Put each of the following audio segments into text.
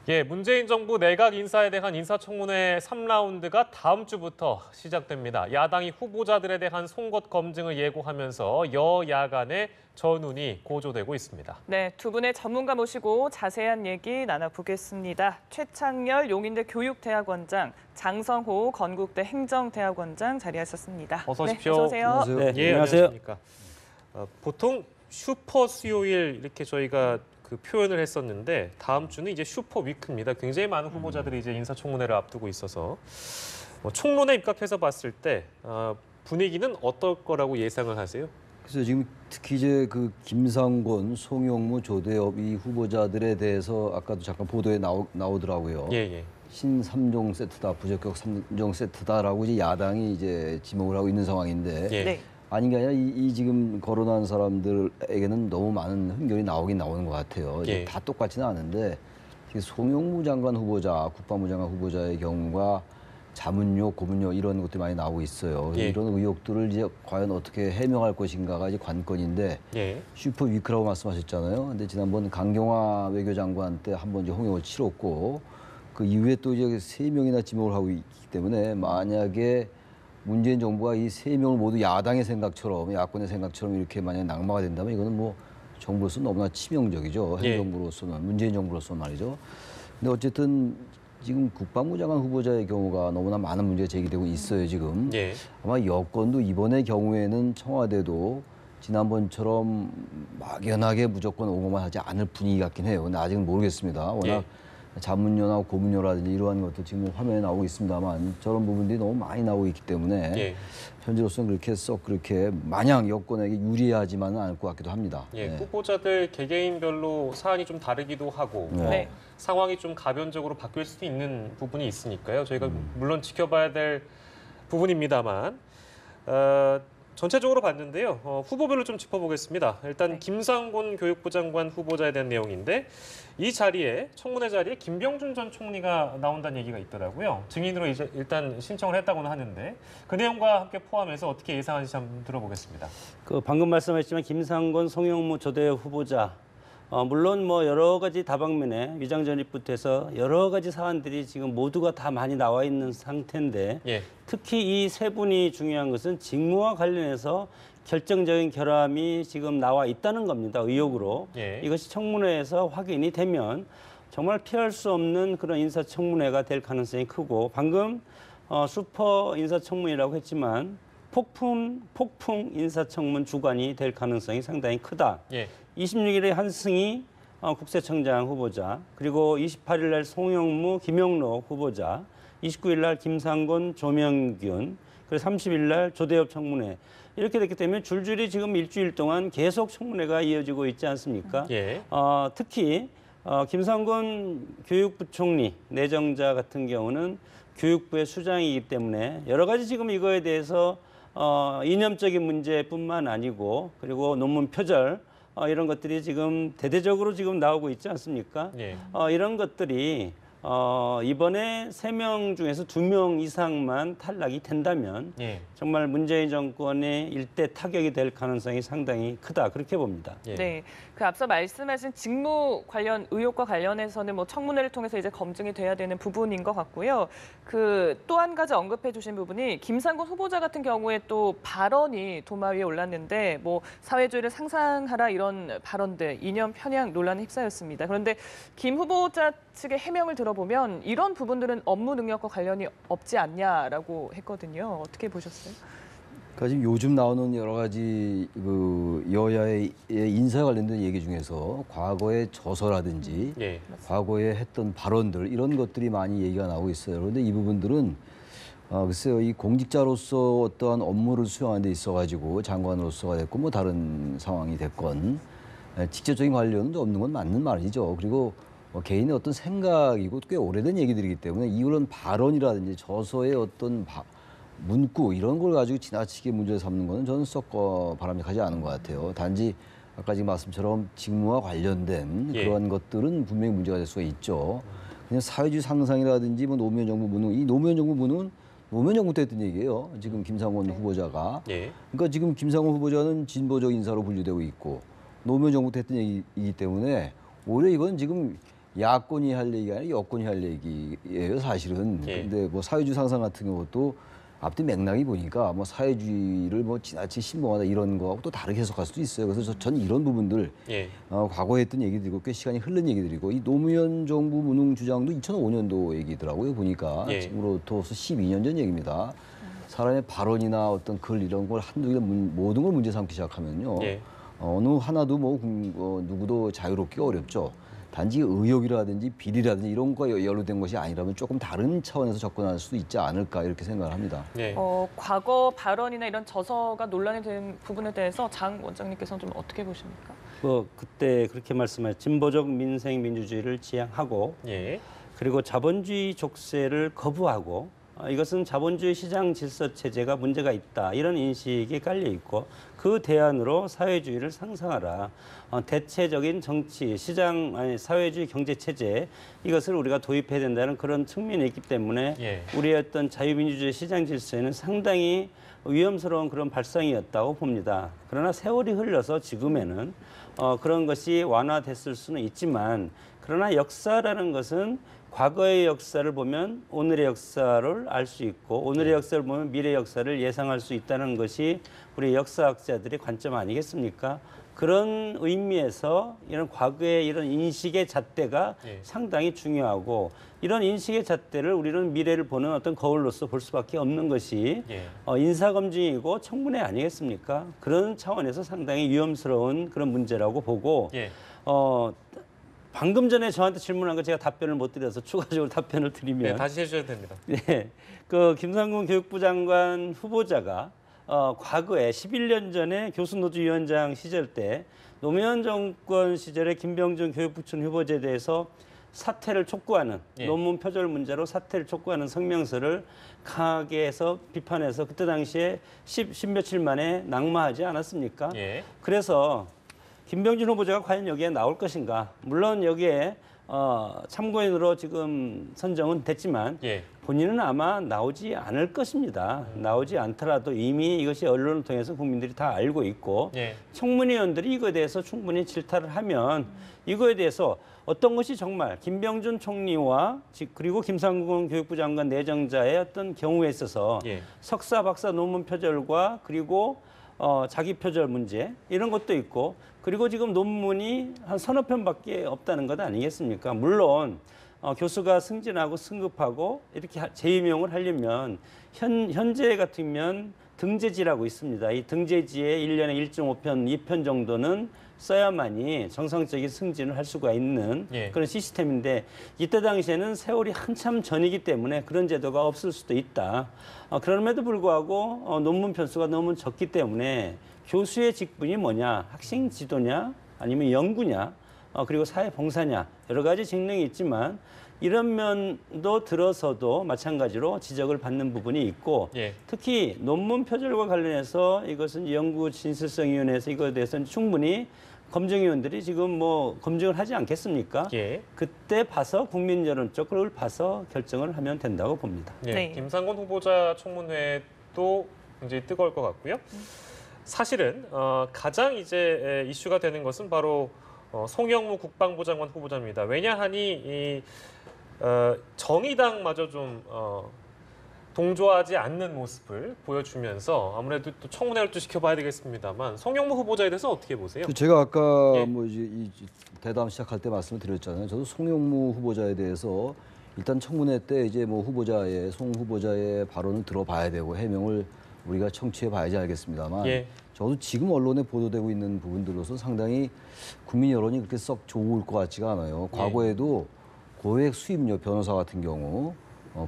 예, 문재인 정부 내각 인사에 대한 인사청문회 3라운드가 다음 주부터 시작됩니다. 야당이 후보자들에 대한 송곳 검증을 예고하면서 여야 간의 전운이 고조되고 있습니다. 네, 두 분의 전문가 모시고 자세한 얘기 나눠보겠습니다. 최창렬 용인대 교육대학원장, 장성호 건국대 행정대학원장 자리하셨습니다. 어서 오십시오. 네, 어서 오세요. 안녕하세요. 예, 안녕하세요. 안녕하십니까. 보통 슈퍼 수요일 이렇게 저희가 그 표현을 했었는데 다음 주는 이제 슈퍼 위크입니다. 굉장히 많은 후보자들이 이제 인사청문회를 앞두고 있어서 총론에 입각해서 봤을 때 분위기는 어떨 거라고 예상을 하세요? 그래서 지금 특히 이제 그 김상곤, 송영무, 조대엽 이 후보자들에 대해서 아까도 잠깐 보도에 나오더라고요. 예. 신삼종 세트다, 부적격 3종 세트다라고 이제 야당이 이제 지목을 하고 있는 상황인데 예. 네. 아닌 게 아니라 이 지금 거론한 사람들에게는 너무 많은 흔결이 나오는 것 같아요. 예. 다 똑같지는 않은데 송영무 장관 후보자, 국방부 장관 후보자의 경우가 자문료, 고문료 이런 것들이 많이 나오고 있어요. 예. 이런 의혹들을 이제 과연 어떻게 해명할 것인가가 이제 관건인데 예. 슈퍼 위크라고 말씀하셨잖아요. 근데 지난번 강경화 외교장관 때 한번 이제 홍역을 치렀고 그 이후에 또 이제 3명이나 지목을 하고 있기 때문에 만약에 문재인 정부가 이 3명을 모두 야당의 생각처럼 야권의 생각처럼 이렇게 만약 낙마가 된다면 이거는 뭐 정부로서 너무나 치명적이죠. 예. 행정부로서는 문재인 정부로서는 말이죠. 근데 어쨌든 지금 국방부 장관 후보자의 경우가 너무나 많은 문제가 제기되고 있어요, 지금. 예. 아마 여권도 이번의 경우에는 청와대도 지난번처럼 막연하게 무조건 옹호만 하지 않을 분위기 같긴 해요. 근데 아직은 모르겠습니다. 워낙 자문료나 고문료라든지 이러한 것도 지금 화면에 나오고 있습니다만 저런 부분들이 너무 많이 나오고 있기 때문에 예. 현재로서는 그렇게 마냥 여권에게 유리하지만은 않을 것 같기도 합니다. 예. 네. 후보자들 개개인별로 사안이 좀 다르기도 하고 네. 상황이 좀 가변적으로 바뀔 수도 있는 부분이 있으니까요. 저희가 물론 지켜봐야 될 부분입니다만 전체적으로 봤는데요. 후보별로 좀 짚어보겠습니다. 일단 김상곤 교육부 장관 후보자에 대한 내용인데 이 자리에 청문회 자리에 김병준 전 총리가 나온다는 얘기가 있더라고요. 증인으로 이제 일단 신청을 했다고는 하는데 그 내용과 함께 포함해서 어떻게 예상하는지 한번 들어보겠습니다. 그 방금 말씀하셨지만 김상곤, 송영무, 조대엽 후보자 물론 뭐 여러 가지 다방면에 위장 전입부터 해서 여러 가지 사안들이 지금 모두가 다 많이 나와 있는 상태인데 예. 특히 이 세 분이 중요한 것은 직무와 관련해서 결정적인 결함이 지금 나와 있다는 겁니다. 의혹으로. 예. 이것이 청문회에서 확인이 되면 정말 피할 수 없는 그런 인사청문회가 될 가능성이 크고 방금 슈퍼 인사청문이라고 했지만 폭풍 인사청문 주관이 될 가능성이 상당히 크다. 예. 26일에 한승희 국세청장 후보자, 그리고 28일 날 송영무, 김영록 후보자, 29일 날 김상곤, 조명균, 그리고 30일 날 조대엽 청문회. 이렇게 됐기 때문에 줄줄이 지금 일주일 동안 계속 청문회가 이어지고 있지 않습니까? 예. 특히 김상곤 교육부총리 내정자 같은 경우는 교육부의 수장이기 때문에 여러 가지 지금 이거에 대해서 이념적인 문제뿐만 아니고 그리고 논문 표절 이런 것들이 지금 대대적으로 지금 나오고 있지 않습니까? 예. 이런 것들이 이번에 3명 중에서 2명 이상만 탈락이 된다면 예. 정말 문재인 정권의 일대 타격이 될 가능성이 상당히 크다 그렇게 봅니다. 예. 네, 그 앞서 말씀하신 직무 관련 의혹과 관련해서는 뭐 청문회를 통해서 이제 검증이 돼야 되는 부분인 것 같고요. 그 또 한 가지 언급해 주신 부분이 김상곤 후보자 같은 경우에 또 발언이 도마 위에 올랐는데 뭐 사회주의를 상상하라 이런 발언들, 이념 편향 논란에 휩싸였습니다. 그런데 김 후보자 측의 해명을 들어보면 이런 부분들은 업무 능력과 관련이 없지 않냐라고 했거든요. 어떻게 보셨어요? 그러니까 지금 요즘 나오는 여러 가지 그 여야의 인사 관련된 얘기 중에서 과거의 저서라든지 예. 과거에 했던 발언들 이런 것들이 많이 얘기가 나오고 있어요. 그런데 이 부분들은 글쎄요, 이 공직자로서 어떠한 업무를 수행하는 데 있어가지고 장관으로서가 됐고 뭐 다른 상황이 됐건 직접적인 관련은 없는 건 맞는 말이죠. 그리고 개인의 어떤 생각이고 꽤 오래된 얘기들이기 때문에 이런 발언이라든지 저서의 어떤 문구 이런 걸 가지고 지나치게 문제를 삼는 거는 저는 썩 바람직하지 않은 것 같아요. 단지 아까 지금 말씀처럼 직무와 관련된 예. 그러한 것들은 분명히 문제가 될 수가 있죠. 그냥 사회주의 상상이라든지 뭐 노무현 정부 무능, 이 노무현 정부 무능은 노무현 정부 때 했던 얘기예요. 지금 김상곤 후보자가. 예. 그러니까 지금 김상곤 후보자는 진보적 인사로 분류되고 있고 노무현 정부 때 했던 얘기이기 때문에 오히려 이건 지금 야권이 할 얘기가 아니라 여권이 할 얘기예요, 사실은. 예. 근데 뭐 사회주의 상상 같은 경우도 앞뒤 맥락이 보니까 뭐 사회주의를 뭐 지나치 신봉하다 이런 거하고 또 다르게 해석할 수도 있어요. 그래서 전 이런 부분들 예. 과거에 했던 얘기들이고 꽤 시간이 흐른 얘기들이고 이 노무현 정부 무능 주장도 2005년도 얘기더라고요. 보니까 예. 지금으로부터 12년 전 얘기입니다. 사람의 발언이나 어떤 글 이런 걸 한두 개 모든 걸 문제 삼기 시작하면요. 예. 어느 하나도 누구도 자유롭기가 어렵죠. 단지 의혹이라든지 비리라든지 이런 거에 연루된 것이 아니라면 조금 다른 차원에서 접근할 수도 있지 않을까 이렇게 생각을 합니다. 예. 과거 발언이나 이런 저서가 논란이 된 부분에 대해서 장 원장님께서는 좀 어떻게 보십니까? 뭐 그때 그렇게 말씀하신 진보적 민생 민주주의를 지향하고 예. 그리고 자본주의 족쇄를 거부하고 이것은 자본주의 시장 질서 체제가 문제가 있다 이런 인식이 깔려 있고 그 대안으로 사회주의를 상상하라. 대체적인 정치, 시장, 사회주의 경제 체제 이것을 우리가 도입해야 된다는 그런 측면이 있기 때문에 예. 우리의 어떤 자유민주주의 시장 질서에는 상당히 위험스러운 그런 발상이었다고 봅니다. 그러나 세월이 흘러서 지금에는 그런 것이 완화됐을 수는 있지만 그러나 역사라는 것은 과거의 역사를 보면 오늘의 역사를 알 수 있고 오늘의 역사를 보면 미래의 역사를 예상할 수 있다는 것이 우리 역사학자들의 관점 아니겠습니까? 그런 의미에서 이런 과거의 이런 인식의 잣대가 예. 상당히 중요하고 이런 인식의 잣대를 우리는 미래를 보는 어떤 거울로서 볼 수밖에 없는 것이 예. 인사검증이고 청문회 아니겠습니까? 그런 차원에서 상당히 위험스러운 그런 문제라고 보고 예. 방금 전에 저한테 질문한 거 제가 답변을 못 드려서 추가적으로 답변을 드리면 네, 다시 해주셔도 됩니다. 네, 그 김상곤 교육부 장관 후보자가 과거에 11년 전에 교수노조위원장 시절 때 노무현 정권 시절에 김병준 교육부총 후보자에 대해서 사퇴를 촉구하는 예. 논문 표절 문제로 사퇴를 촉구하는 성명서를 강하게 해서 비판해서 그때 당시에 10며칠 만에 낙마하지 않았습니까? 예. 그래서 김병준 후보자가 과연 여기에 나올 것인가? 물론 여기에 참고인으로 지금 선정은 됐지만 예. 본인은 아마 나오지 않을 것입니다. 나오지 않더라도 이미 이것이 언론을 통해서 국민들이 다 알고 있고 예. 청문위원들이 이거에 대해서 충분히 질타를 하면 이거에 대해서 어떤 것이 정말 김병준 총리와 그리고 김상곤 교육부 장관 내정자의 어떤 경우에 있어서 예. 석사, 박사 논문 표절과 그리고 자기 표절 문제 이런 것도 있고 그리고 지금 논문이 한 서너 편밖에 없다는 것 아니겠습니까? 물론 교수가 승진하고 승급하고 이렇게 재임용을 하려면 현재 같으면 등재지라고 있습니다. 이 등재지에 1년에 1.5편, 2편 정도는 써야만이 정상적인 승진을 할 수가 있는 예. 그런 시스템인데 이때 당시에는 세월이 한참 전이기 때문에 그런 제도가 없을 수도 있다. 그럼에도 불구하고 논문 편수가 너무 적기 때문에 교수의 직분이 뭐냐, 학생 지도냐, 아니면 연구냐, 그리고 사회봉사냐 여러 가지 직능이 있지만 이런 면도 들어서도 마찬가지로 지적을 받는 부분이 있고 예. 특히 논문 표절과 관련해서 이것은 연구진실성위원회에서 이거에 대해서는 충분히 검증위원들이 지금 뭐 검증을 하지 않겠습니까? 예. 그때 봐서 국민 여론 쪽을 봐서 결정을 하면 된다고 봅니다. 예. 네. 김상곤 후보자 청문회도 굉장히 뜨거울 것 같고요. 사실은 가장 이제 이슈가 되는 것은 바로 송영무 국방부 장관 후보자입니다. 왜냐하니 정의당마저 좀 동조하지 않는 모습을 보여주면서 아무래도 또 청문회를 또 지켜봐야 되겠습니다만 송영무 후보자에 대해서 어떻게 보세요? 제가 아까 예. 뭐 이제 이 대담 시작할 때 말씀을 드렸잖아요. 저도 송영무 후보자에 대해서 일단 청문회 때 이제 뭐 송 후보자의 발언을 들어봐야 되고 해명을 우리가 청취해 봐야지 알겠습니다만 예. 저도 지금 언론에 보도되고 있는 부분들로서 상당히 국민 여론이 그렇게 썩 좋을 것 같지가 않아요. 과거에도 고액 수임료 변호사 같은 경우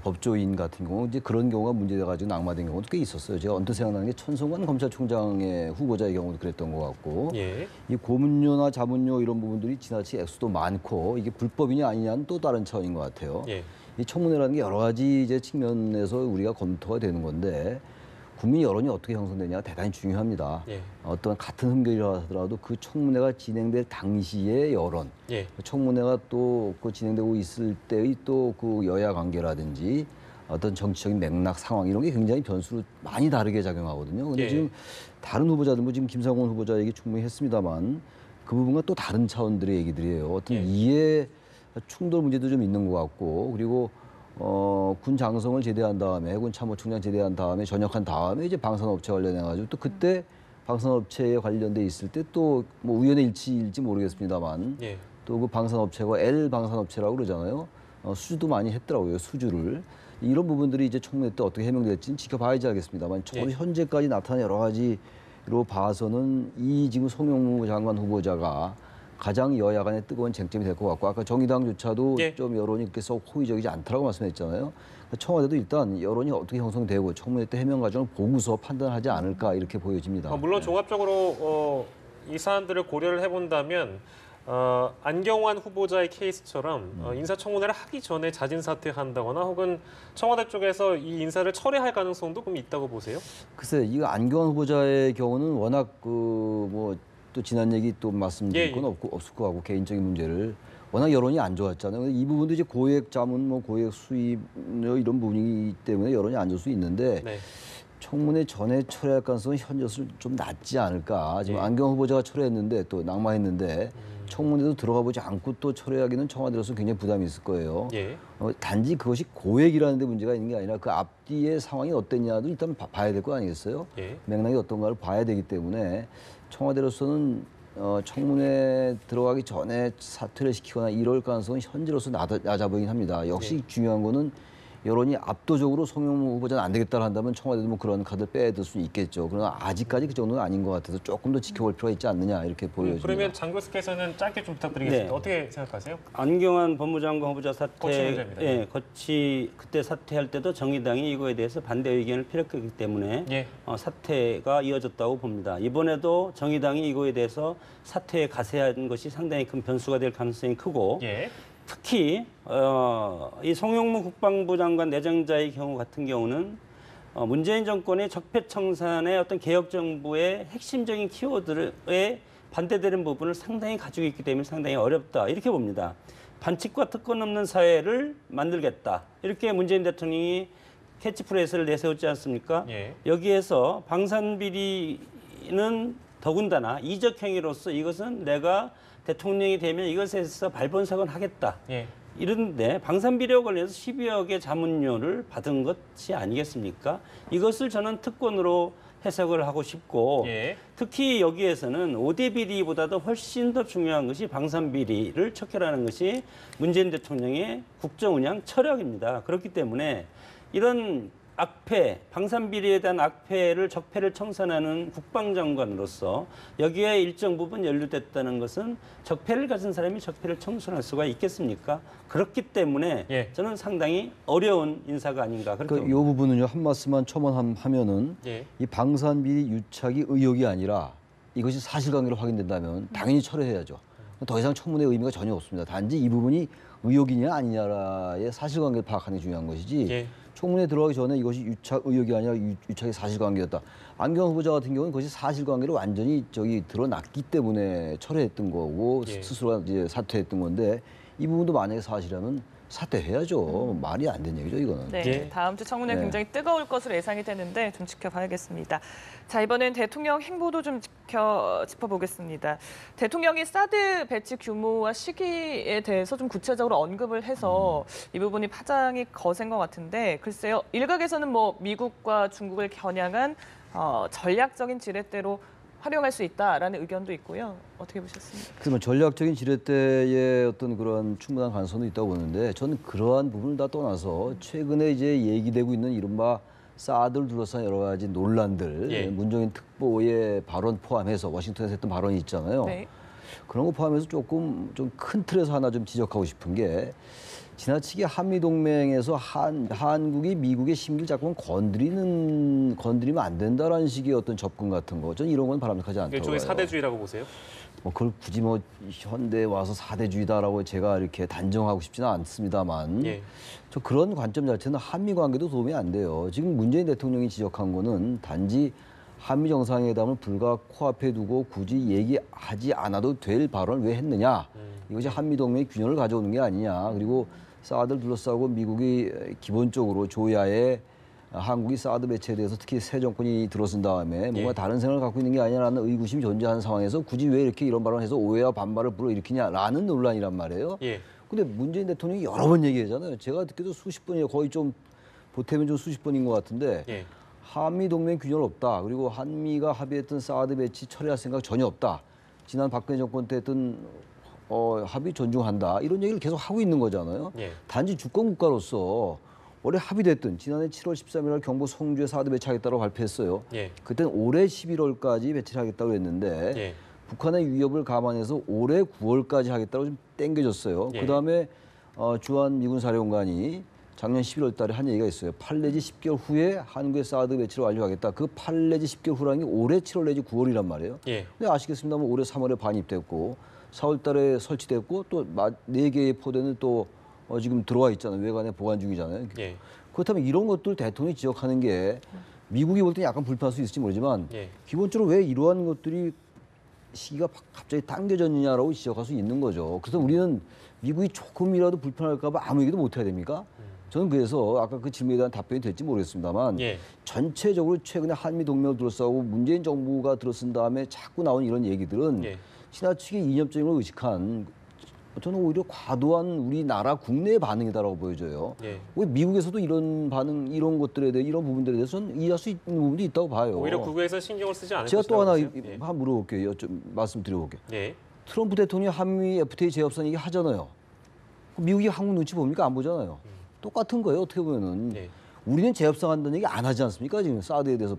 법조인 같은 경우 이제 그런 경우가 문제돼가지고 낙마된 경우도 꽤 있었어요. 제가 언뜻 생각나는 게 천성관 검찰총장의 후보자의 경우도 그랬던 것 같고 예. 이 고문료나 자문료 이런 부분들이 지나치 액수도 많고 이게 불법이냐 아니냐는 또 다른 차원인 것 같아요. 예. 이 청문회라는 게 여러 가지 이제 측면에서 우리가 검토가 되는 건데 국민 여론이 어떻게 형성되냐가 대단히 중요합니다. 예. 어떤 같은 흠결이라 하더라도 그 청문회가 진행될 당시의 여론, 예. 청문회가 또 그 진행되고 있을 때의 또 그 여야 관계라든지 어떤 정치적인 맥락 상황 이런 게 굉장히 변수로 많이 다르게 작용하거든요. 근데 예. 지금 다른 후보자들 뭐 지금 김상곤 후보자 얘기 충분히 했습니다만 그 부분과 또 다른 차원들의 얘기들이에요. 어떤 예. 이해 충돌 문제도 좀 있는 것 같고 그리고 군 장성을 제대한 다음에 해군 참모총장 제대한 다음에 전역한 다음에 이제 방산업체 관련해 가지고 또 그때 방산업체에 관련돼 있을 때 또 뭐 우연의 일치일지 모르겠습니다만 예. 또 그 방산업체가 L 방산업체라고 그러잖아요. 수주도 많이 했더라고요. 수주를. 이런 부분들이 이제 청문회 때 어떻게 해명될지는 지켜봐야지 알겠습니다만 적어도 현재까지 나타난 여러 가지로 봐서는 이 지금 송영무 장관 후보자가 가장 여야 간의 뜨거운 쟁점이 될 것 같고 아까 정의당조차도 예. 좀 여론이 그렇게 썩 호의적이지 않다라고 말씀했잖아요. 청와대도 일단 여론이 어떻게 형성되고 청문회 때 해명 과정을 보고서 판단하지 않을까 이렇게 보여집니다. 물론 종합적으로 이 사안들을 고려를 해본다면 안경환 후보자의 케이스처럼 인사청문회를 하기 전에 자진 사퇴한다거나 혹은 청와대 쪽에서 이 인사를 철회할 가능성도 그럼 있다고 보세요? 글쎄, 이거 안경환 후보자의 경우는 워낙 뭐 또 지난 얘기 또 말씀드릴 건 없을 것 같고 개인적인 문제를 워낙 여론이 안 좋았잖아요. 근데 이 부분도 이제 고액 자문, 뭐 고액 수입 이런 부분이기 때문에 여론이 안 좋을 수 있는데 네. 청문회 전에 철회할 가능성은 현저히 좀 낮지 않을까. 지금 예. 안경 후보자가 철회했는데 또 낙마했는데 청문회도 들어가 보지 않고 또 철회하기는 청와대로서 굉장히 부담이 있을 거예요. 예. 단지 그것이 고액이라는 데 문제가 있는 게 아니라 그 앞뒤의 상황이 어땠냐도 일단 봐야 될 거 아니겠어요? 예. 맥락이 어떤가를 봐야 되기 때문에 청와대로서는 청문회 들어가기 전에 사퇴를 시키거나 이럴 가능성은 현재로서 낮아 보이긴 합니다. 역시 중요한 거는 여론이 압도적으로 송영무 후보자는 안 되겠다 한다면 청와대도 뭐 그런 카드를 빼둘 수 있겠죠. 그러나 아직까지 그 정도는 아닌 것 같아서 조금 더 지켜볼 필요가 있지 않느냐 이렇게 보여집니다. 그러면 장 교수께서는 짧게 좀 부탁드리겠습니다. 네. 어떻게 생각하세요? 안경환 법무장관 후보자 거치 사퇴, 문제입니다. 예, 그때 사퇴할 때도 정의당이 이거에 대해서 반대 의견을 피력했기 때문에 예. 사퇴가 이어졌다고 봅니다. 이번에도 정의당이 이거에 대해서 사퇴에 가세한 것이 상당히 큰 변수가 될 가능성이 크고 예. 특히 이 송영무 국방부 장관 내정자의 경우 같은 경우는 문재인 정권의 적폐청산의 어떤 개혁 정부의 핵심적인 키워드에 반대되는 부분을 상당히 가지고 있기 때문에 상당히 어렵다 이렇게 봅니다. 반칙과 특권 없는 사회를 만들겠다 이렇게 문재인 대통령이 캐치프레이즈를 내세웠지 않습니까? 예. 여기에서 방산비리는 더군다나 이적 행위로서 이것은 내가 대통령이 되면 이것에 대해서 발본사건 하겠다. 예. 이런데 방산비리와 관련해서 12억의 자문료를 받은 것이 아니겠습니까? 이것을 저는 특권으로 해석을 하고 싶고 예. 특히 여기에서는 5대 비리보다도 훨씬 더 중요한 것이 방산비리를 척결하는 것이 문재인 대통령의 국정운영 철학입니다. 그렇기 때문에 이런 악패, 방산비리에 대한 악패를 적폐를 청산하는 국방장관으로서 여기에 일정 부분 연루됐다는 것은 적폐를 가진 사람이 적폐를 청산할 수가 있겠습니까? 그렇기 때문에 예. 저는 상당히 어려운 인사가 아닌가 그렇게 이 봅니다. 부분은요 한 말씀만 첨언하면은 예. 이 방산비리 유착이 의혹이 아니라 이것이 사실관계로 확인된다면 당연히 철회해야죠. 더 이상 청문회 의미가 전혀 없습니다. 단지 이 부분이 의혹이냐 아니냐의 사실관계를 파악하는 게 중요한 것이지. 예. 청문회 들어가기 전에 이것이 유착 의혹이 아니라 유착이 사실관계였다. 안경 후보자 같은 경우는 그것이 사실관계로 완전히 드러났기 때문에 철회했던 거고 예. 스스로가 이제 사퇴했던 건데 이 부분도 만약에 사실이라면 사퇴해야죠. 말이 안 되는 얘기죠 이거는. 네, 예. 다음 주 청문회 네. 굉장히 뜨거울 것으로 예상이 되는데 좀 지켜봐야겠습니다. 자, 이번엔 대통령 행보도 좀 짚어보겠습니다. 대통령이 사드 배치 규모와 시기에 대해서 좀 구체적으로 언급을 해서 이 부분이 파장이 거센 것 같은데 글쎄요, 일각에서는 뭐 미국과 중국을 겨냥한 전략적인 지렛대로 활용할 수 있다라는 의견도 있고요. 어떻게 보셨습니까? 그러면 전략적인 지렛대의 어떤 그런 충분한 가능성도 있다고 보는데 저는 그러한 부분을 다 떠나서 최근에 이제 얘기되고 있는 이른바 사드를 둘러싼 여러 가지 논란들, 예. 문정인 특보의 발언 포함해서 워싱턴에서 했던 발언이 있잖아요. 네. 그런 거 포함해서 조금 좀 큰 틀에서 하나 좀 지적하고 싶은 게 지나치게 한미 동맹에서 한국이 미국의 심기를 자꾸 건드리면 안 된다라는 식의 어떤 접근 같은 거, 저는 이런 건 바람직하지 않다고 일종의 봐요. 사대주의라고 보세요? 뭐 그걸 굳이 뭐 현대에 와서 사대주의다라고 제가 이렇게 단정하고 싶지는 않습니다만 예. 저 그런 관점 자체는 한미 관계도 도움이 안 돼요. 지금 문재인 대통령이 지적한 거는 단지 한미 정상회담을 불과 코앞에 두고 굳이 얘기하지 않아도 될 발언을 왜 했느냐. 이것이 한미 동맹의 균형을 가져오는 게 아니냐. 그리고 사드를 둘러싸고 미국이 기본적으로 조야에 한국이 사드 배치에 대해서 특히 새 정권이 들어선 다음에 뭔가 예. 다른 생각을 갖고 있는 게 아니라는 의구심이 존재하는 상황에서 굳이 왜 이렇게 이런 발언을 해서 오해와 반발을 불러일으키냐라는 논란이란 말이에요. 예. 근데 문재인 대통령이 여러 번 얘기하잖아요. 제가 듣기도 수십 번이에요. 거의 좀 보태면 좀 수십 번인 것 같은데 예. 한미 동맹 균열 없다. 그리고 한미가 합의했던 사드 배치 처리할 생각 전혀 없다. 지난 박근혜 정권 때 했던 합의 존중한다. 이런 얘기를 계속 하고 있는 거잖아요. 예. 단지 주권 국가로서 원래 합의됐던 지난해 7월 13일 날 경북 성주에 사드 배치하겠다고 발표했어요. 예. 그때는 올해 11월까지 배치를 하겠다고 했는데 예. 북한의 위협을 감안해서 올해 9월까지 하겠다고 좀 땡겨졌어요. 예. 그다음에 주한 미군 사령관이 작년 11월 달에 한 얘기가 있어요. 8 내지 10개월 후에 한국의 사드 배치를 완료하겠다. 그 8 내지 10개월 후라는 게 올해 7월 내지 9월이란 말이에요. 예. 근데 아시겠습니다만 올해 3월에 반입됐고 4월 달에 설치됐고 또 4개의 포대는 또 지금 들어와 있잖아요. 외관에 보관 중이잖아요. 예. 그렇다면 이런 것들 대통령이 지적하는 게 미국이 볼 때는 약간 불편할 수 있을지 모르지만 예. 기본적으로 왜 이러한 것들이 시기가 갑자기 당겨졌느냐라고 지적할 수 있는 거죠. 그래서 우리는 미국이 조금이라도 불편할까 봐 아무 얘기도 못 해야 됩니까? 저는 그래서 아까 그 질문에 대한 답변이 될지 모르겠습니다만 예. 전체적으로 최근에 한미 동맹을 둘러싸고 문재인 정부가 들어선 다음에 자꾸 나온 이런 얘기들은 예. 지나치게 이념적인 걸 의식한 저는 오히려 과도한 우리나라 국내의 반응이다라고 보여져요. 예. 왜 미국에서도 이런 반응, 이런 것들에 대해 이런 부분들에 대해서는 이해할 수 있는 부분도 있다고 봐요. 오히려 국외에서 신경을 쓰지 않을 제가 또 것이라고 하나 보세요? 예. 한번 물어볼게요. 말씀드려볼게요. 예. 트럼프 대통령이 한미 FTA 재협상 얘기 하잖아요. 미국이 한국 눈치 봅니까? 안 보잖아요. 똑같은 거예요. 어떻게 보면은. 예. 우리는 재협상한다는 얘기 안 하지 않습니까? 지금 사드에 대해서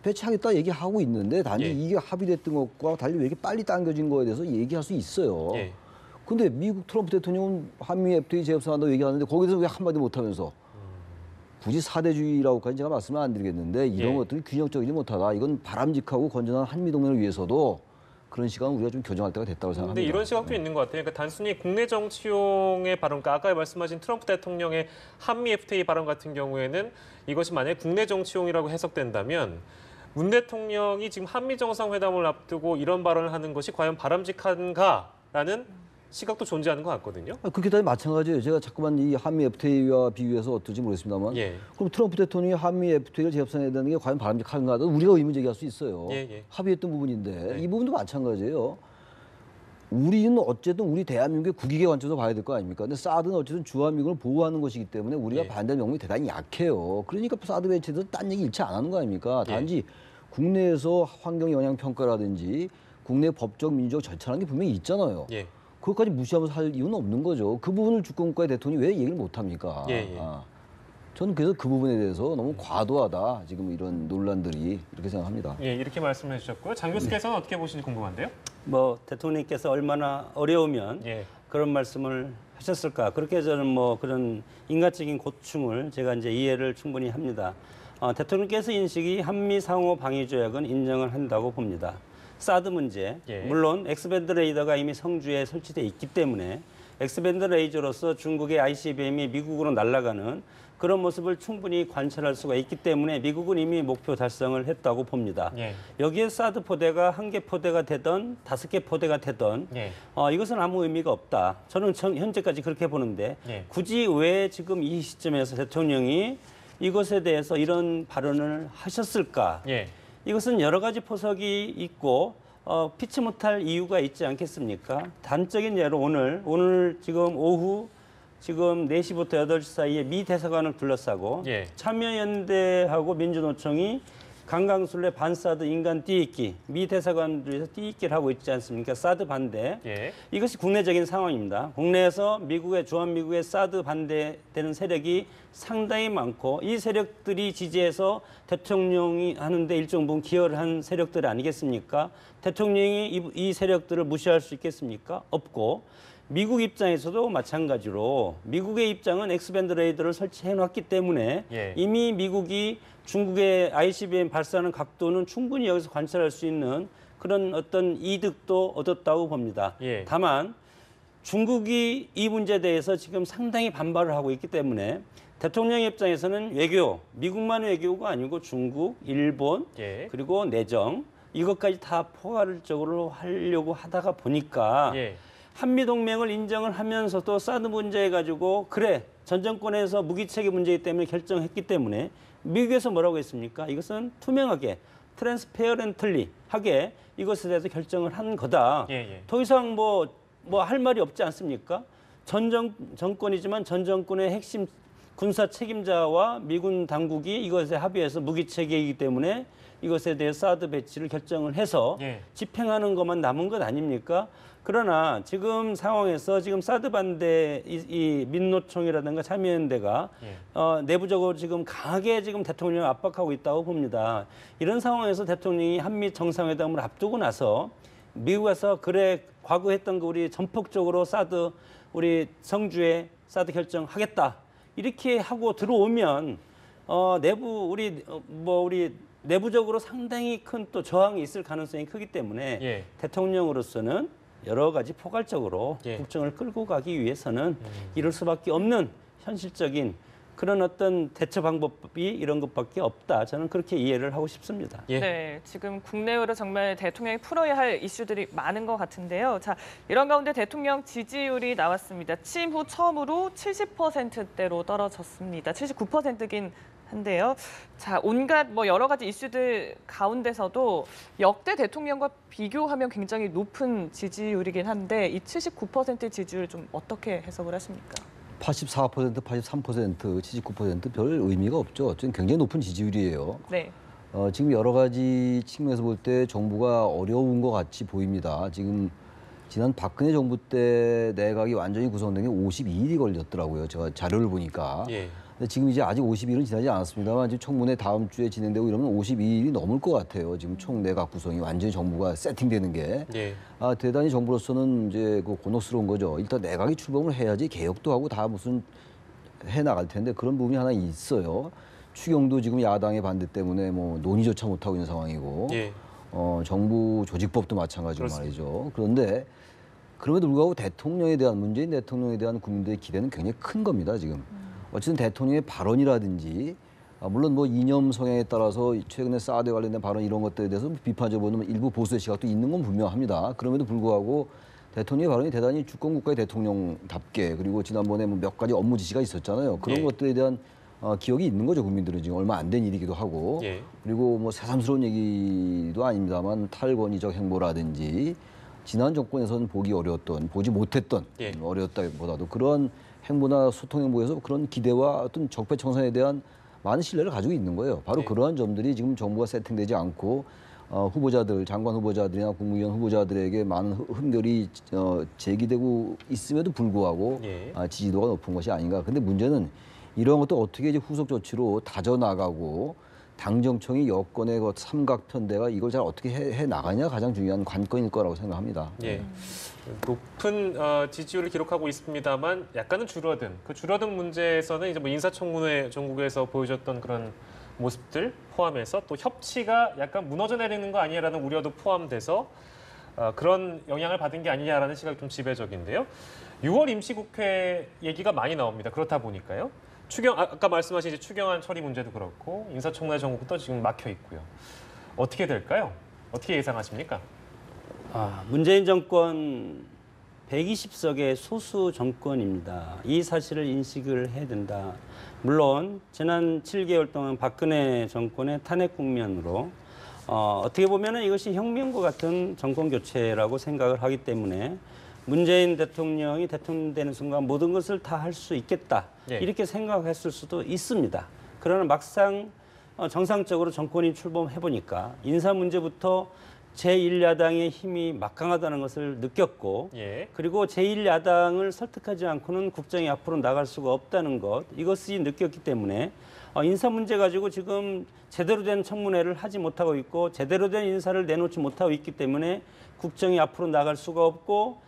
배치하겠다 얘기하고 있는데 단지 예. 이게 합의됐던 것과 달리 왜 이렇게 빨리 당겨진 거에 대해서 얘기할 수 있어요. 예. 근데 미국 트럼프 대통령은 한미 FTA 재협상한다고 얘기하는데 거기서 왜 한마디 못하면서 굳이 사대주의라고까지 제가 말씀을 안 드리겠는데 이런 예. 것들이 균형적이지 못하다. 이건 바람직하고 건전한 한미 동맹을 위해서도 그런 시간을 우리가 좀 교정할 때가 됐다고 생각합니다. 근데 이런 시각도 있는 것 같아요. 그러니까 단순히 국내 정치용의 발언, 그러니까 아까 말씀하신 트럼프 대통령의 한미 FTA 발언 같은 경우에는 이것이 만약에 국내 정치용이라고 해석된다면 문 대통령이 지금 한미 정상회담을 앞두고 이런 발언을 하는 것이 과연 바람직한가라는 시각도 존재하는 것 같거든요. 그렇게 따지면 마찬가지예요. 제가 자꾸만 이 한미 FTA와 비교해서 어떨지 모르겠습니다만 예. 그럼 트럼프 대통령이 한미 FTA를 재협상해야 되는 게 과연 바람직한가? 우리가 의문 제기할 수 있어요. 예, 예. 합의했던 부분인데 네. 이 부분도 마찬가지예요. 우리는 어쨌든 우리 대한민국의 국익의 관점에서 봐야 될 거 아닙니까? 근데 사드는 어쨌든 주한미군을 보호하는 것이기 때문에 우리가 예. 반대 명분이 대단히 약해요. 그러니까 사드 배치에서 딴 얘기 일체 안 하는 거 아닙니까? 예. 단지 국내에서 환경 영향 평가라든지 국내 법적 민주적 절차라는 게 분명히 있잖아요. 예. 그것까지 무시하면서 할 이유는 없는 거죠. 그 부분을 주권국가의 대통령이 왜 얘기를 못 합니까? 예, 예. 저는 그래서 그 부분에 대해서 너무 과도하다. 지금 이런 논란들이 이렇게 생각합니다. 예, 이렇게 말씀해 주셨고요. 장 교수께서는 어떻게 보시는지 궁금한데요. 뭐 대통령께서 얼마나 어려우면 예. 그런 말씀을 하셨을까? 그렇게 저는 뭐 그런 인간적인 고충을 제가 이제 이해를 충분히 합니다. 대통령께서 인식이 한미 상호 방위 조약은 인정을 한다고 봅니다. 사드 문제, 예. 물론 엑스밴드 레이더가 이미 성주에 설치돼 있기 때문에 엑스밴드 레이저로서 중국의 ICBM이 미국으로 날아가는 그런 모습을 충분히 관찰할 수가 있기 때문에 미국은 이미 목표 달성을 했다고 봅니다. 예. 여기에 사드 포대가 1개 포대가 되던 5개 포대가 되던 예. 이것은 아무 의미가 없다. 저는 현재까지 그렇게 보는데 예. 굳이 왜 지금 이 시점에서 대통령이 이것에 대해서 이런 발언을 하셨을까? 예. 이것은 여러 가지 포석이 있고 피치 못할 이유가 있지 않겠습니까? 단적인 예로 오늘 지금 오후 지금 4시부터 8시 사이에 미 대사관을 둘러싸고 예. 참여연대하고 민주노총이 강강술래 반사드 인간 띄익기 미 대사관들에서 띄익기를 하고 있지 않습니까? 사드 반대. 예. 이것이 국내적인 상황입니다. 국내에서 주한미국의 사드 반대되는 세력이 상당히 많고 이 세력들이 지지해서 대통령이 하는데 일정 부분 기여를 한 세력들 아니겠습니까? 대통령이 이 세력들을 무시할 수 있겠습니까? 없고 미국 입장에서도 마찬가지로 미국의 입장은 엑스밴드 레이더를 설치해 놨기 때문에 예. 이미 미국이 중국의 ICBM 발사하는 각도는 충분히 여기서 관찰할 수 있는 그런 어떤 이득도 얻었다고 봅니다. 예. 다만 중국이 이 문제에 대해서 지금 상당히 반발을 하고 있기 때문에 대통령 입장에서는 미국만의 외교가 아니고 중국, 일본, 예. 그리고 내정 이것까지 다 포괄적으로 하려고 하다가 보니까 예. 한미동맹을 인정을 하면서도 사드 문제에 가지고 전 정권에서 무기체계 문제이기 때문에 결정했기 때문에 미국에서 뭐라고 했습니까? 이것은 투명하게 트랜스페어런틀리하게 이것에 대해서 결정을 한 거다. 예, 예. 더 이상 뭐 할 말이 없지 않습니까? 정권이지만 전 정권의 핵심 군사 책임자와 미군 당국이 이것에 합의해서 무기 체계이기 때문에 이것에 대해 사드 배치를 결정을 해서 예. 집행하는 것만 남은 것 아닙니까? 그러나 지금 상황에서 지금 사드 반대 이 민노총이라든가 참여연대가 내부적으로 지금 강하게 지금 대통령을 압박하고 있다고 봅니다. 이런 상황에서 대통령이 한미 정상회담을 앞두고 나서 미국에서 그래 과거 했던 거 우리 전폭적으로 사드 우리 성주에 사드 결정하겠다 이렇게 하고 들어오면 내부 우리 내부적으로 상당히 큰 또 저항이 있을 가능성이 크기 때문에 예. 대통령으로서는 여러 가지 포괄적으로 예. 국정을 끌고 가기 위해서는 이럴 수밖에 없는 현실적인 그런 어떤 대처 방법이 이런 것밖에 없다. 저는 그렇게 이해를 하고 싶습니다. 예. 네, 지금 국내외로 정말 대통령이 풀어야 할 이슈들이 많은 것 같은데요. 자, 이런 가운데 대통령 지지율이 나왔습니다. 취임 후 처음으로 70%대로 떨어졌습니다. 79%긴 한데요. 자, 온갖 여러 가지 이슈들 가운데서도 역대 대통령과 비교하면 굉장히 높은 지지율이긴 한데 이 79% 지지율 좀 어떻게 해석을 하십니까? 84%, 83%, 79%별 의미가 없죠. 지금 굉장히 높은 지지율이에요. 네. 지금 여러 가지 측면에서 볼 때 정부가 어려운 것 같이 보입니다. 지금 지난 박근혜 정부 때 내각이 완전히 구성된 게 52일이 걸렸더라고요. 제가 자료를 보니까. 예. 근데 지금 이제 아직 50일은 지나지 않았습니다만 지금 청문회 다음 주에 진행되고 이러면 52일이 넘을 것 같아요. 지금 총 내각 구성이 완전히 정부가 세팅되는 게. 예. 대단히 정부로서는 이제 곤혹스러운 거죠. 일단 내각이 출범을 해야지 개혁도 하고 다 무슨 해 나갈 텐데 그런 부분이 하나 있어요. 추경도 지금 야당의 반대 때문에 논의조차 못 하고 있는 상황이고, 예. 정부 조직법도 마찬가지로 그렇습니다. 말이죠. 그런데 그럼에도 불구하고 문재인 대통령에 대한 국민들의 기대는 굉장히 큰 겁니다. 지금. 어쨌든 대통령의 발언이라든지 물론 이념 성향에 따라서 최근에 사드에 관련된 발언 이런 것들에 대해서 비판적으로 보는 일부 보수의 시각도 있는 건 분명합니다. 그럼에도 불구하고 대통령의 발언이 대단히 주권 국가의 대통령답게 그리고 지난번에 몇 가지 업무 지시가 있었잖아요. 그런 예. 것들에 대한 기억이 있는 거죠. 국민들은 지금 얼마 안 된 일이기도 하고 예. 그리고 새삼스러운 얘기도 아닙니다만 탈권위적 행보라든지 지난 정권에서는 보지 못했던 예. 어려웠다기보다도 그런 행보나 소통 행보에서 그런 기대와 어떤 적폐청산에 대한 많은 신뢰를 가지고 있는 거예요. 바로 네. 그러한 점들이 지금 정부가 세팅되지 않고 후보자들, 장관 후보자들이나 국무위원 후보자들에게 많은 흠결이 제기되고 있음에도 불구하고 예. 지지도가 높은 것이 아닌가. 근데 문제는 이런 것도 어떻게 이제 후속 조치로 다져나가고 당정청이 여권의 삼각편대가 이걸 잘 어떻게 해 나가냐 가장 중요한 관건일 거라고 생각합니다. 예. 높은 지지율을 기록하고 있습니다만 약간은 줄어든 그 줄어든 문제에서는 이제 인사청문회 전국에서 보여줬던 그런 모습들 포함해서 또 협치가 약간 무너져 내리는 거 아니냐라는 우려도 포함돼서 그런 영향을 받은 게 아니냐라는 시각이 좀 지배적인데요. 6월 임시국회 얘기가 많이 나옵니다. 그렇다 보니까요. 아까 말씀하신 이제 추경안 처리 문제도 그렇고 인사청문회 전국도 지금 막혀 있고요. 어떻게 될까요? 어떻게 예상하십니까? 문재인 정권 120석의 소수 정권입니다. 이 사실을 인식을 해야 된다. 물론 지난 7개월 동안 박근혜 정권의 탄핵 국면으로 어떻게 보면 이것이 혁명과 같은 정권 교체라고 생각을 하기 때문에 문재인 대통령이 대통령 되는 순간 모든 것을 다 할 수 있겠다. 예. 이렇게 생각했을 수도 있습니다. 그러나 막상 정상적으로 정권이 출범해보니까 인사 문제부터 제1야당의 힘이 막강하다는 것을 느꼈고 예. 그리고 제1야당을 설득하지 않고는 국정이 앞으로 나갈 수가 없다는 것 이것이 느꼈기 때문에 인사 문제 가지고 지금 제대로 된 청문회를 하지 못하고 있고 제대로 된 인사를 내놓지 못하고 있기 때문에 국정이 앞으로 나갈 수가 없고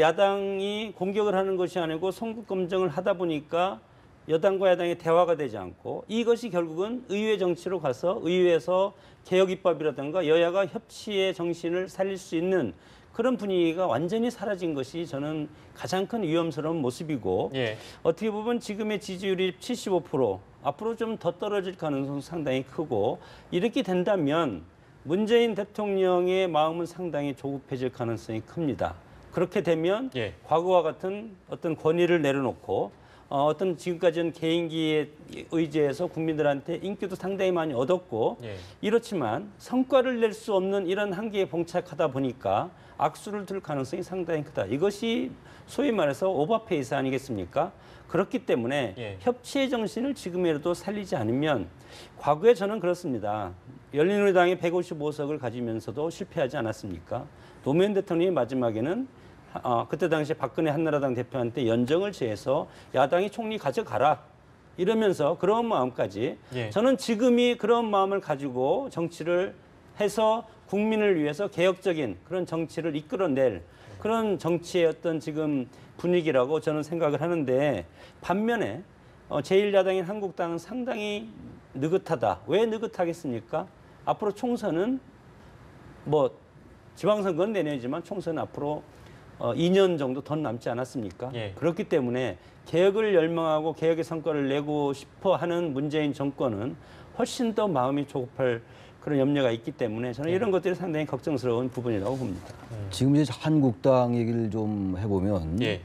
야당이 공격을 하는 것이 아니고 송구 검증을 하다 보니까 여당과 야당의 대화가 되지 않고 이것이 결국은 의회 정치로 가서 의회에서 개혁 입법이라든가 여야가 협치의 정신을 살릴 수 있는 그런 분위기가 완전히 사라진 것이 저는 가장 큰 위험스러운 모습이고 예. 어떻게 보면 지금의 지지율이 75% 앞으로 좀 더 떨어질 가능성이 상당히 크고 이렇게 된다면 문재인 대통령의 마음은 상당히 조급해질 가능성이 큽니다. 그렇게 되면 예. 과거와 같은 어떤 권위를 내려놓고 어떤 지금까지는 개인기에 의지해서 국민들한테 인기도 상당히 많이 얻었고 예. 이렇지만 성과를 낼 수 없는 이런 한계에 봉착하다 보니까 악수를 둘 가능성이 상당히 크다. 이것이 소위 말해서 오버페이스 아니겠습니까? 그렇기 때문에 예. 협치의 정신을 지금이라도 살리지 않으면 과거에 저는 그렇습니다. 열린우리당이 155석을 가지면서도 실패하지 않았습니까? 노무현 대통령이 마지막에는 그때 당시에 박근혜 한나라당 대표한테 연정을 제해서 야당이 총리 가져가라 이러면서 그런 마음까지 예. 저는 지금이 그런 마음을 가지고 정치를 해서 국민을 위해서 개혁적인 그런 정치를 이끌어낼 그런 정치의 어떤 지금 분위기라고 저는 생각을 하는데 반면에 제1야당인 한국당은 상당히 느긋하다. 왜 느긋하겠습니까? 앞으로 총선은 뭐 지방선거는 내년이지만 총선은 앞으로 2년 정도 더 남지 않았습니까? 예. 그렇기 때문에 개혁을 열망하고 개혁의 성과를 내고 싶어 하는 문재인 정권은 훨씬 더 마음이 조급할 그런 염려가 있기 때문에 저는 이런 것들이 상당히 걱정스러운 부분이라고 봅니다. 지금 이제 한국당 얘기를 좀 해보면 예.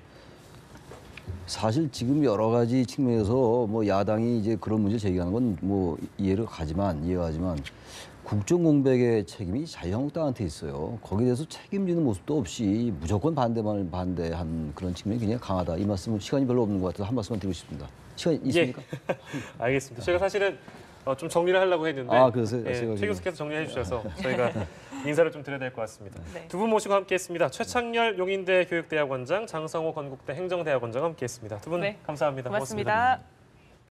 사실 지금 여러 가지 측면에서 뭐 야당이 이제 그런 문제 제기하는 건 뭐 이해가 가지만 국정 공백의 책임이 자유한국당한테 있어요. 거기에 대해서 책임지는 모습도 없이 무조건 반대만 반대한 그런 측면이 굉장히 강하다. 이 말씀은 시간이 별로 없는 것 같아서 한 말씀만 드리고 싶습니다. 시간 있습니까? 알겠습니다. 제가 사실은 좀 정리를 하려고 했는데 그래서 예, 제가 최 교수께서 정리해 주셔서 저희가 인사를 좀 드려야 될 것 같습니다. 네. 두 분 모시고 함께했습니다. 최창렬 용인대 교육대학원장, 장성호 건국대 행정대학원장 함께했습니다. 두 분 네. 감사합니다. 고맙습니다.